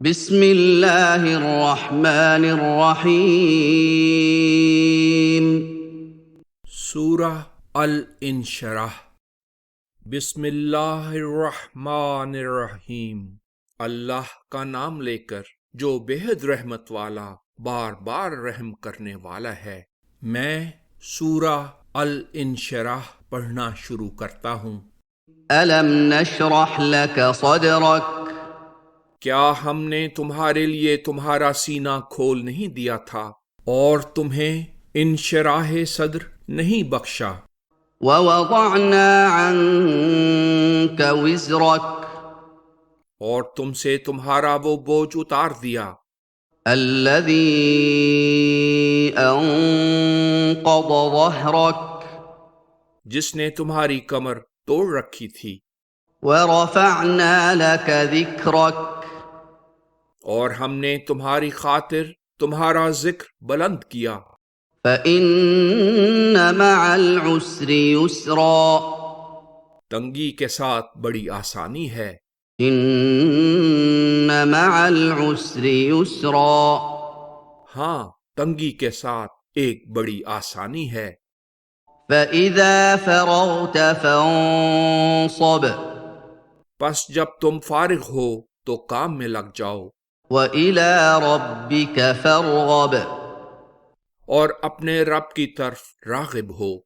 بسم اللہ الرحمن الرحیم۔ سورہ الانشراح۔ بسم اللہ الرحمن الرحیم، اللہ کا نام لے کر جو بےحد رحمت والا بار بار رحم کرنے والا ہے۔ میں سورہ الانشراح پڑھنا شروع کرتا ہوں۔ الم نشرح لك صدرك، کیا ہم نے تمہارے لیے تمہارا سینہ کھول نہیں دیا تھا اور تمہیں انشراح صدر نہیں بخشا؟ ووضعنا عنك وزرك، اور تم سے تمہارا وہ بوجھ اتار دیا الذي انقض ظهرك، جس نے تمہاری کمر توڑ رکھی تھی، ورفعنا لك ذكرك، اور ہم نے تمہاری خاطر تمہارا ذکر بلند کیا۔ فإن مع العسر يسرا، تنگی کے ساتھ بڑی آسانی ہے۔ ان مع العسر يسرا، ہاں، تنگی کے ساتھ ایک بڑی آسانی ہے۔ فإذا فرغت فانصب، پس جب تم فارغ ہو تو کام میں لگ جاؤ، وإلى ربك فارغب، اور اپنے رب کی طرف راغب ہو۔